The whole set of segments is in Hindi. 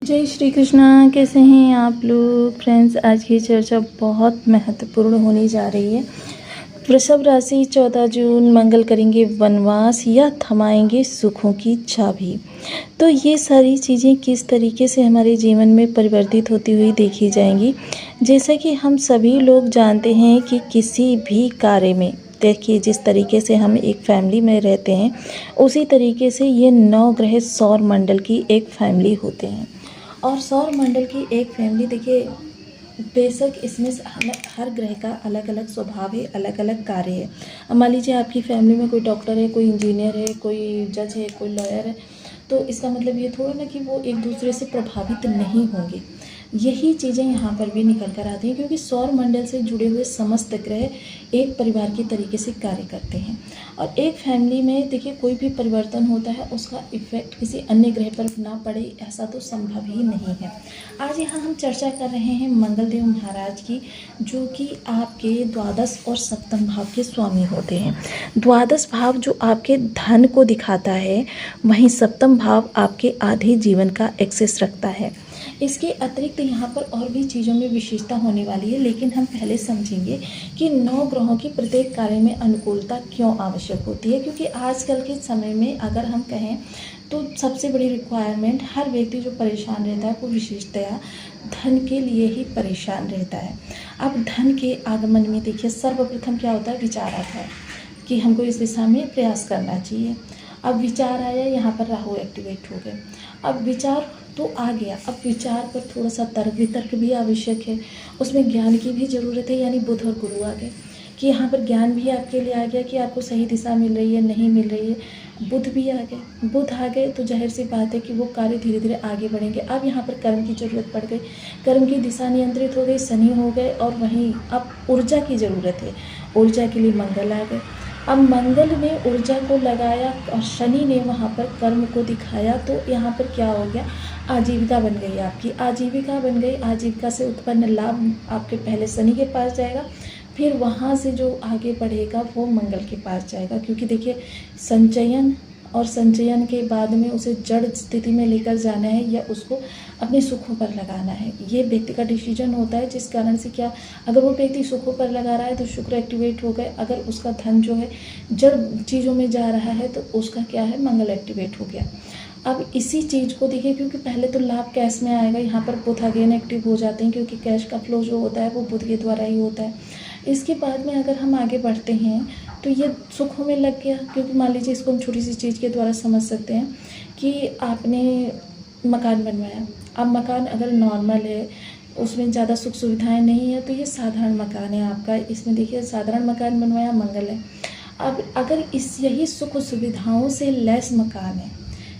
जय श्री कृष्णा। कैसे हैं आप लोग फ्रेंड्स। आज की चर्चा बहुत महत्वपूर्ण होने जा रही है। वृषभ राशि 14 जून मंगल करेंगे वनवास या थमाएंगे सुखों की चाबी। तो ये सारी चीज़ें किस तरीके से हमारे जीवन में परिवर्तित होती हुई देखी जाएंगी। जैसा कि हम सभी लोग जानते हैं कि किसी भी कार्य में देखिए, जिस तरीके से हम एक फैमिली में रहते हैं उसी तरीके से ये 9 ग्रह सौर मंडल की एक फैमिली होते हैं। और सौर मंडल की एक फैमिली देखिए, बेशक इसमें हर ग्रह का अलग अलग स्वभाव है, अलग अलग कार्य है। अब मान लीजिए आपकी फैमिली में कोई डॉक्टर है, कोई इंजीनियर है, कोई जज है, कोई लॉयर है, तो इसका मतलब ये थोड़ा ना कि वो एक दूसरे से प्रभावित नहीं होंगे। यही चीज़ें यहाँ पर भी निकल कर आती हैं, क्योंकि सौर मंडल से जुड़े हुए समस्त ग्रह एक परिवार की तरीके से कार्य करते हैं। और एक फैमिली में देखिए, कोई भी परिवर्तन होता है उसका इफेक्ट किसी अन्य ग्रह पर ना पड़े, ऐसा तो संभव ही नहीं है। आज यहाँ हम चर्चा कर रहे हैं मंगलदेव महाराज की, जो कि आपके द्वादश और सप्तम भाव के स्वामी होते हैं। द्वादश भाव जो आपके धन को दिखाता है, वहीं सप्तम भाव आपके आधे जीवन का एक्सेस रखता है। इसके अतिरिक्त यहाँ पर और भी चीज़ों में विशेषता होने वाली है, लेकिन हम पहले समझेंगे कि 9 ग्रहों की प्रत्येक कार्य में अनुकूलता क्यों आवश्यक होती है। क्योंकि आजकल के समय में अगर हम कहें तो सबसे बड़ी रिक्वायरमेंट, हर व्यक्ति जो परेशान रहता है वो विशेषतया धन के लिए ही परेशान रहता है। अब धन के आगमन में देखिए, सर्वप्रथम क्या होता है, विचार आता है कि हमको इस दिशा में प्रयास करना चाहिए। अब विचार आया, यहाँ पर राहु एक्टिवेट हो गए। अब विचार तो आ गया, अब विचार पर थोड़ा सा तर्क वितर्क भी आवश्यक है, उसमें ज्ञान की भी ज़रूरत है। यानी बुध और गुरु आ गए कि यहाँ पर ज्ञान भी आपके लिए आ गया कि आपको सही दिशा मिल रही है, नहीं मिल रही है। बुध भी आ गए, बुध आ गए तो जाहिर सी बात है कि वो कार्य धीरे धीरे आगे बढ़ेंगे। अब यहाँ पर कर्म की ज़रूरत पड़ गई, कर्म की दिशा नियंत्रित हो गई, शनि हो गए। और वहीं अब ऊर्जा की ज़रूरत है, ऊर्जा के लिए मंगल आ गए। अब मंगल ने ऊर्जा को लगाया और शनि ने वहाँ पर कर्म को दिखाया, तो यहाँ पर क्या हो गया, आजीविका बन गई, आपकी आजीविका बन गई। आजीविका से उत्पन्न लाभ आपके पहले शनि के पास जाएगा, फिर वहाँ से जो आगे बढ़ेगा वो मंगल के पास जाएगा। क्योंकि देखिए, संचयन और संचयन के बाद में उसे जड़ स्थिति में लेकर जाना है या उसको अपने सुखों पर लगाना है, ये व्यक्ति का डिसीजन होता है। जिस कारण से क्या, अगर वो व्यक्ति सुखों पर लगा रहा है तो शुक्र एक्टिवेट हो गए, अगर उसका धन जो है जड़ चीज़ों में जा रहा है तो उसका क्या है, मंगल एक्टिवेट हो गया। अब इसी चीज़ को देखिए, क्योंकि पहले तो लाभ कैश में आएगा, यहाँ पर बुध अगेन एक्टिव हो जाते हैं, क्योंकि कैश का फ्लो जो होता है वो बुध के द्वारा ही होता है। इसके बाद में अगर हम आगे बढ़ते हैं तो ये सुखों में लग गया। क्योंकि मान लीजिए, इसको हम छोटी सी चीज़ के द्वारा समझ सकते हैं कि आपने मकान बनवाया। अब मकान अगर नॉर्मल है, उसमें ज़्यादा सुख सुविधाएं नहीं है, तो ये साधारण मकान है आपका। इसमें देखिए, साधारण मकान बनवाया, मंगल है। अब अगर यही सुख सुविधाओं से लैस मकान है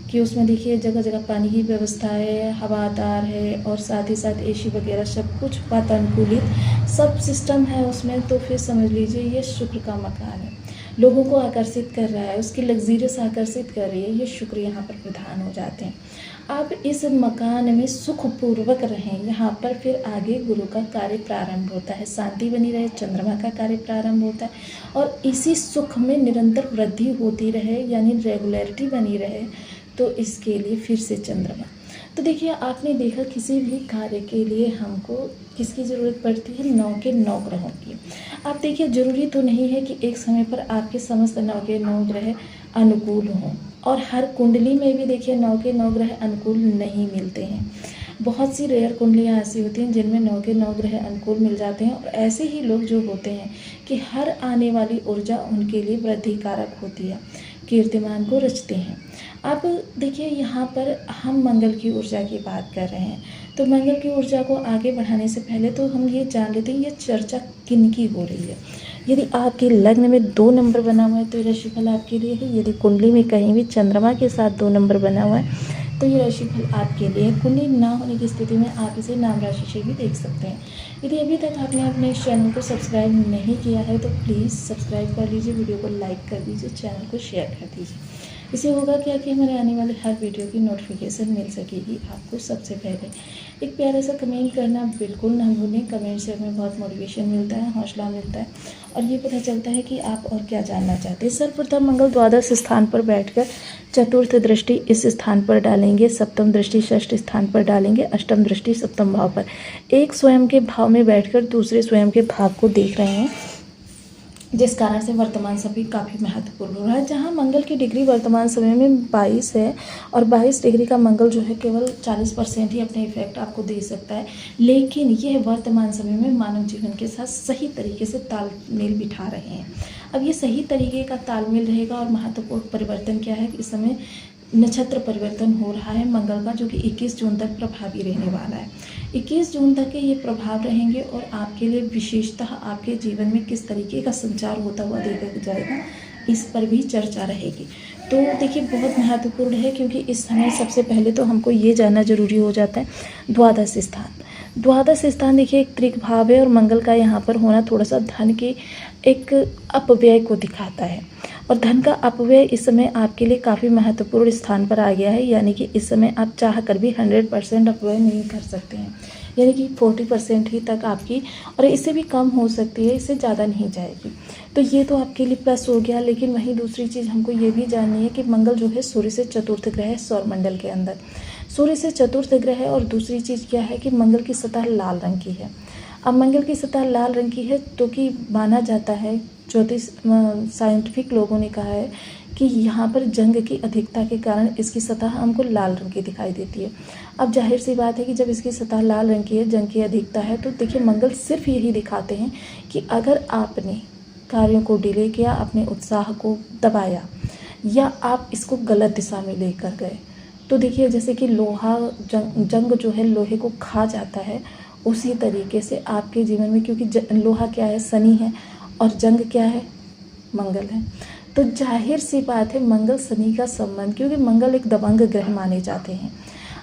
कि उसमें देखिए जगह जगह पानी की व्यवस्था है, हवादार है, और साथ ही साथ एसी वगैरह सब कुछ वातानुकूलित सब सिस्टम है उसमें, तो फिर समझ लीजिए ये शुक्र का मकान है। लोगों को आकर्षित कर रहा है, उसकी लग्जरियस आकर्षित कर रही है, ये शुक्र यहाँ पर प्रधान हो जाते हैं। अब इस मकान में सुखपूर्वक रहें, यहाँ पर फिर आगे गुरु का कार्य प्रारंभ होता है, शांति बनी रहे, चंद्रमा का कार्य प्रारंभ होता है, और इसी सुख में निरंतर वृद्धि होती रहे, यानी रेगुलरिटी बनी रहे, तो इसके लिए फिर से चंद्रमा। तो देखिए, आपने देखा किसी भी कार्य के लिए हमको किसकी ज़रूरत पड़ती है, 9 के 9 ग्रहों की। आप देखिए, ज़रूरी तो नहीं है कि एक समय पर आपके समस्त 9 के 9 ग्रह अनुकूल हों, और हर कुंडली में भी देखिए 9 के 9 ग्रह अनुकूल नहीं मिलते हैं। बहुत सी रेयर कुंडलियाँ ऐसी होती हैं जिनमें 9 के 9 ग्रह अनुकूल मिल जाते हैं, और ऐसे ही लोग जो होते हैं कि हर आने वाली ऊर्जा उनके लिए वृद्धि कारक होती है, कीर्तिमान को रचते हैं। अब देखिए, यहाँ पर हम मंगल की ऊर्जा की बात कर रहे हैं, तो मंगल की ऊर्जा को आगे बढ़ाने से पहले तो हम ये जान लेते हैं ये चर्चा किन की हो रही है। यदि आपके लग्न में 2 नंबर बना हुआ है तो ये राशिफल आपके लिए है। यदि कुंडली में कहीं भी चंद्रमा के साथ 2 नंबर बना हुआ है तो ये राशिफल आपके लिए है। कुंडली ना होने की स्थिति में आप इसे नाम राशि से भी देख सकते हैं। यदि अभी तक आपने अपने इस चैनल को सब्सक्राइब नहीं किया है तो प्लीज़ सब्सक्राइब कर लीजिए, वीडियो को लाइक कर दीजिए, चैनल को शेयर कर दीजिए। इससे होगा क्या कि हमारे आने वाले हर वीडियो की नोटिफिकेशन मिल सकेगी आपको सबसे पहले। एक प्यारा सा कमेंट करना बिल्कुल ना भूलें। कमेंट से हमें बहुत मोटिवेशन मिलता है, हौसला मिलता है और ये पता चलता है कि आप और क्या जानना चाहते हैं। सर्वप्रथम मंगल द्वादश स्थान पर बैठकर चतुर्थ दृष्टि इस स्थान पर डालेंगे, सप्तम दृष्टि षष्ठ स्थान पर डालेंगे, अष्टम दृष्टि सप्तम भाव पर। एक स्वयं के भाव में बैठकर दूसरे स्वयं के भाव को देख रहे हैं, जिस कारण से वर्तमान समय काफ़ी महत्वपूर्ण हो रहा है। जहां मंगल की डिग्री वर्तमान समय में 22 है और 22 डिग्री का मंगल जो है केवल 40% ही अपने इफेक्ट आपको दे सकता है, लेकिन यह वर्तमान समय में मानव जीवन के साथ सही तरीके से तालमेल बिठा रहे हैं। अब ये सही तरीके का तालमेल रहेगा और महत्वपूर्ण परिवर्तन क्या है, इस समय नक्षत्र परिवर्तन हो रहा है मंगल का, जो कि 21 जून तक प्रभावी रहने वाला है। 21 जून तक के ये प्रभाव रहेंगे और आपके लिए विशेषतः आपके जीवन में किस तरीके का संचार होता हुआ देखा जाएगा, इस पर भी चर्चा रहेगी। तो देखिए बहुत महत्वपूर्ण है, क्योंकि इस समय सबसे पहले तो हमको ये जानना जरूरी हो जाता है द्वादश स्थान। द्वादश स्थान देखिए एक त्रिक भाव है और मंगल का यहाँ पर होना थोड़ा सा धन के एक अपव्यय को दिखाता है और धन का अपव्यय इस समय आपके लिए काफ़ी महत्वपूर्ण स्थान पर आ गया है। यानी कि इस समय आप चाह कर भी 100% अपव्यय नहीं कर सकते हैं, यानी कि 40% ही तक आपकी, और इससे भी कम हो सकती है, इससे ज़्यादा नहीं जाएगी। तो ये तो आपके लिए प्लस हो गया। लेकिन वहीं दूसरी चीज़ हमको ये भी जाननी है कि मंगल जो है सूर्य से चतुर्थ ग्रह है सौरमंडल के अंदर, सूर्य से चतुर्थ ग्रह है। और दूसरी चीज़ क्या है कि मंगल की सतह लाल रंग की है। अब मंगल की सतह लाल रंग की है तो कि माना जाता है, ज्योतिष साइंटिफिक लोगों ने कहा है कि यहाँ पर जंग की अधिकता के कारण इसकी सतह हमको लाल रंग की दिखाई देती है। अब जाहिर सी बात है कि जब इसकी सतह लाल रंग की है, जंग की अधिकता है, तो देखिए मंगल सिर्फ यही दिखाते हैं कि अगर आपने कार्यों को डिले किया, अपने उत्साह को दबाया या आप इसको गलत दिशा में लेकर गए, तो देखिए जैसे कि लोहा जंग जो है लोहे को खा जाता है, उसी तरीके से आपके जीवन में, क्योंकि लोहा क्या है, शनि है, और जंग क्या है, मंगल है। तो जाहिर सी बात है मंगल शनि का संबंध, क्योंकि मंगल एक दबंग ग्रह माने जाते हैं।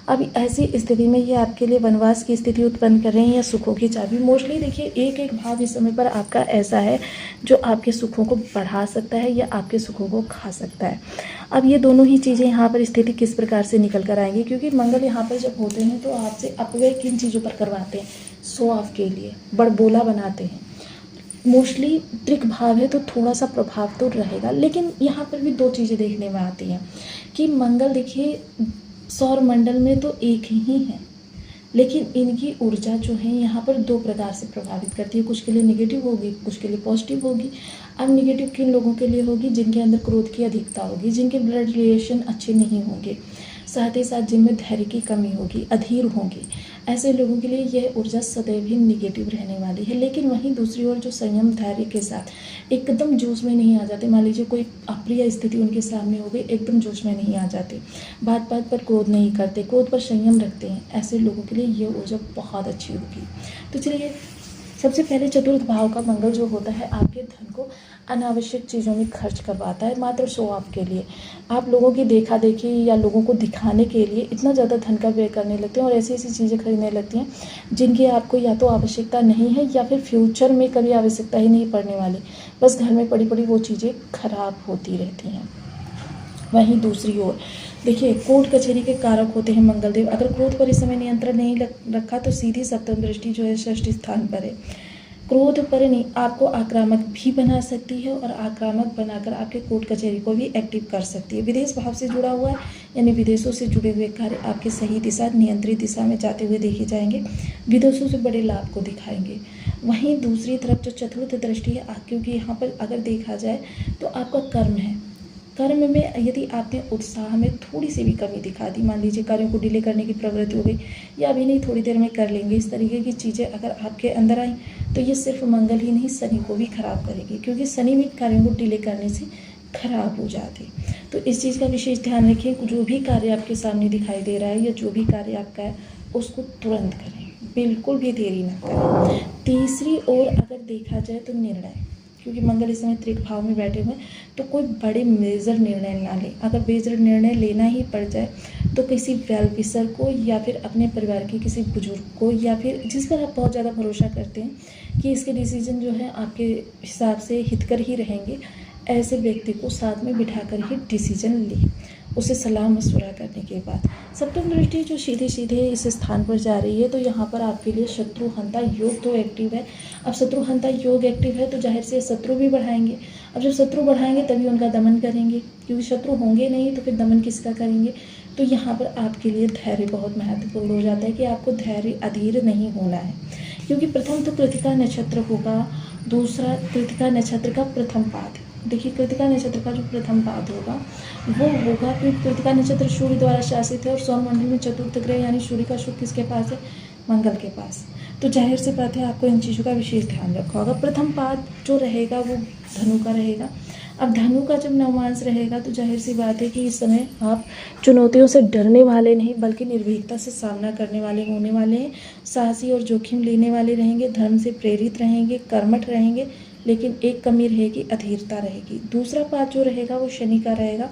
अब ऐसी स्थिति में ये आपके लिए वनवास की स्थिति उत्पन्न कर रहे हैं या सुखों की चाबी। मोस्टली देखिए एक एक भाव इस समय पर आपका ऐसा है जो आपके सुखों को बढ़ा सकता है या आपके सुखों को खा सकता है। अब ये दोनों ही चीज़ें यहाँ पर स्थिति किस प्रकार से निकल कर आएंगी, क्योंकि मंगल यहाँ पर जब होते हैं तो आपसे अपव्यय किन चीज़ों पर करवाते हैं, शो ऑफ के लिए बड़बोला बनाते हैं। मोस्टली त्रिक भाव है तो थोड़ा सा प्रभाव तो रहेगा, लेकिन यहाँ पर भी दो चीज़ें देखने में आती हैं कि मंगल देखिए सौर मंडल में तो एक ही है, लेकिन इनकी ऊर्जा जो है यहाँ पर दो प्रकार से प्रभावित करती है। कुछ के लिए नेगेटिव होगी, कुछ के लिए पॉजिटिव होगी। अब नेगेटिव किन लोगों के लिए होगी, जिनके अंदर क्रोध की अधिकता होगी, जिनके ब्लड रिलेशन अच्छे नहीं होंगे, साथ ही साथ जिनमें धैर्य की कमी होगी, अधीर होंगी, ऐसे लोगों के लिए यह ऊर्जा सदैव ही नेगेटिव रहने वाली है। लेकिन वहीं दूसरी ओर जो संयम धैर्य के साथ एकदम जोश में नहीं आ जाते, मान लीजिए कोई अप्रिय स्थिति उनके सामने हो गई, एकदम जोश में नहीं आ जाते, बात बात पर क्रोध नहीं करते, क्रोध पर संयम रखते हैं, ऐसे लोगों के लिए यह ऊर्जा बहुत अच्छी होगी। तो चलिए सबसे पहले चतुर्थ भाव का मंगल जो होता है आपके धन को अनावश्यक चीज़ों में खर्च करवाता है, मात्र शो ऑफ के लिए। आप लोगों की देखा देखी या लोगों को दिखाने के लिए इतना ज़्यादा धन का व्यय करने लगते हैं और ऐसी ऐसी चीज़ें खरीदने लगती हैं जिनकी आपको या तो आवश्यकता नहीं है या फिर फ्यूचर में कभी आवश्यकता ही नहीं पड़ने वाली, बस घर में पड़ी पड़ी वो चीज़ें खराब होती रहती हैं। वहीं दूसरी ओर देखिए कोर्ट कचहरी के कारक होते हैं मंगलदेव। अगर क्रोध पर इस समय नियंत्रण नहीं रखा तो सीधी सप्तम दृष्टि जो है षष्ठ स्थान पर है, क्रोध पर नहीं आपको आक्रामक भी बना सकती है और आक्रामक बनाकर आपके कोर्ट कचहरी को भी एक्टिव कर सकती है। विदेश भाव से जुड़ा हुआ है, यानी विदेशों से जुड़े हुए कार्य आपके सही दिशा नियंत्रित दिशा में जाते हुए देखे जाएंगे, विदेशों से बड़े लाभ को दिखाएंगे। वहीं दूसरी तरफ जो चतुर्थ दृष्टि है, क्योंकि यहाँ पर अगर देखा जाए तो आपका कर्म है, कर्म में यदि आपने उत्साह में थोड़ी सी भी कमी दिखा दी, मान लीजिए कार्यों को डिले करने की प्रवृत्ति हो गई या अभी नहीं थोड़ी देर में कर लेंगे, इस तरीके की चीज़ें अगर आपके अंदर आई तो ये सिर्फ मंगल ही नहीं शनि को भी खराब करेगी, क्योंकि शनि भी कार्यों को डिले करने से खराब हो जाते। तो इस चीज़ का विशेष ध्यान रखें, जो भी कार्य आपके सामने दिखाई दे रहा है या जो भी कार्य आपका है उसको तुरंत करें, बिल्कुल भी देरी ना करें। तीसरी ओर अगर देखा जाए तो निर्णय, क्योंकि मंगल इस समय त्रिक भाव में बैठे हुए तो कोई बड़े मेजर निर्णय ना लें। अगर मेजर निर्णय लेना ही पड़ जाए तो किसी वेल विशर को या फिर अपने परिवार के किसी बुजुर्ग को या फिर जिस पर आप बहुत ज़्यादा भरोसा करते हैं कि इसके डिसीजन जो है आपके हिसाब से हितकर ही रहेंगे, ऐसे व्यक्ति को साथ में बिठाकर ही डिसीजन लें, उसे सलाह मशवरा करने के बाद। सप्तम दृष्टि जो सीधे सीधे इस स्थान पर जा रही है, तो यहाँ पर आपके लिए शत्रुहंता योग तो एक्टिव है। अब शत्रुहंता योग एक्टिव है तो जाहिर से शत्रु भी बढ़ाएंगे। अब जब शत्रु बढ़ाएंगे तभी उनका दमन करेंगे, क्योंकि शत्रु होंगे नहीं तो फिर दमन किसका करेंगे। तो यहाँ पर आपके लिए धैर्य बहुत महत्वपूर्ण हो जाता है कि आपको धैर्य अधीर नहीं होना है, क्योंकि प्रथम तो कृतिका नक्षत्र होगा, दूसरा कृतिका नक्षत्र का प्रथम पाद। देखिए कृतिका नक्षत्र का जो प्रथम पाद होगा वो होगा, क्योंकि कृतिका नक्षत्र सूर्य द्वारा शासित है और सौरमंडल में चतुर्थ ग्रह यानी सूर्य का शुभ किसके पास है, मंगल के पास। तो जाहिर सी बात है आपको इन चीज़ों का विशेष ध्यान रखा होगा। प्रथम पाद जो रहेगा वो धनु का रहेगा। अब धनु का जब नवमांश रहेगा तो जाहिर सी बात है कि इस समय आप चुनौतियों से डरने वाले नहीं बल्कि निर्भीकता से सामना करने वाले होने वाले हैं। साहसी और जोखिम लेने वाले रहेंगे, धर्म से प्रेरित रहेंगे, कर्मठ रहेंगे, लेकिन एक कमी रहेगी, अधीरता रहेगी। दूसरा पाद जो रहेगा वो शनि का रहेगा,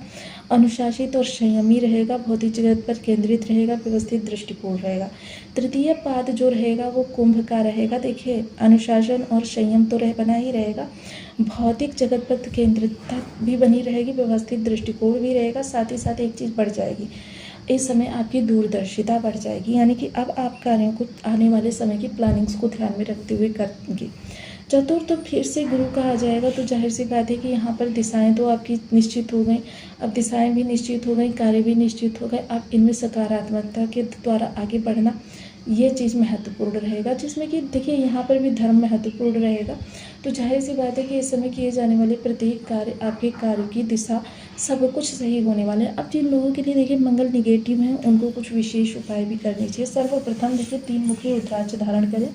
अनुशासित और संयमी रहेगा, भौतिक जगत पर केंद्रित रहेगा, व्यवस्थित दृष्टिकोण रहेगा। तृतीय पाद जो रहेगा वो कुंभ का रहेगा। देखिए अनुशासन और संयम तो बना ही रहेगा, भौतिक जगत पर केंद्रितता भी बनी रहेगी, व्यवस्थित दृष्टिकोण भी रहेगा, साथ ही साथ एक चीज़ बढ़ जाएगी, इस समय आपकी दूरदर्शिता बढ़ जाएगी, यानी कि अब आप कार्यों को आने वाले समय की प्लानिंग्स को ध्यान में रखते हुए करेंगे। चतुर्थ फिर से गुरु का आ जाएगा, तो जाहिर सी बात है कि यहाँ पर दिशाएं तो आपकी निश्चित हो गई। अब दिशाएं भी निश्चित हो गई, कार्य भी निश्चित हो गए। अब इनमें सकारात्मकता के द्वारा आगे बढ़ना ये चीज़ महत्वपूर्ण रहेगा, जिसमें कि देखिए यहाँ पर भी धर्म महत्वपूर्ण रहेगा। तो जाहिर सी बात है कि इस समय किए जाने वाले प्रत्येक कार्य, आपके कार्य की दिशा, सब कुछ सही होने वाले हैं। अब जिन लोगों के लिए देखिए मंगल निगेटिव हैं उनको कुछ विशेष उपाय भी करने चाहिए। सर्वप्रथम देखिए 3 मुखी रुद्राक्ष धारण करें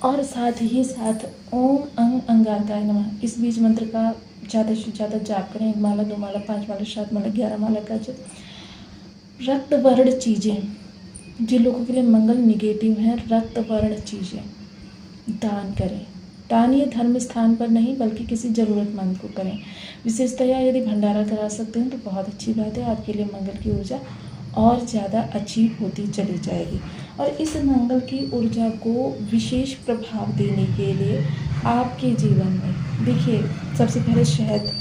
और साथ ही साथ ओम अंग अंगारकाय नमः इस बीज मंत्र का ज़्यादा से ज़्यादा जाप करें। 1 माला, 2 माला, 5 माला, 7 माला, 11 माला का जप। रक्त वर्ण चीज़ें, जिन लोगों के लिए मंगल निगेटिव है, रक्त वर्ण चीज़ें दान करें। दान ये धर्म स्थान पर नहीं बल्कि किसी ज़रूरतमंद को करें। विशेषतया यदि भंडारा करा सकते हैं तो बहुत अच्छी बात है, आपके लिए मंगल की ऊर्जा और ज़्यादा अच्छी होती चली जाएगी। और इस मंगल की ऊर्जा को विशेष प्रभाव देने के लिए आपके जीवन में देखिए सबसे पहले शहद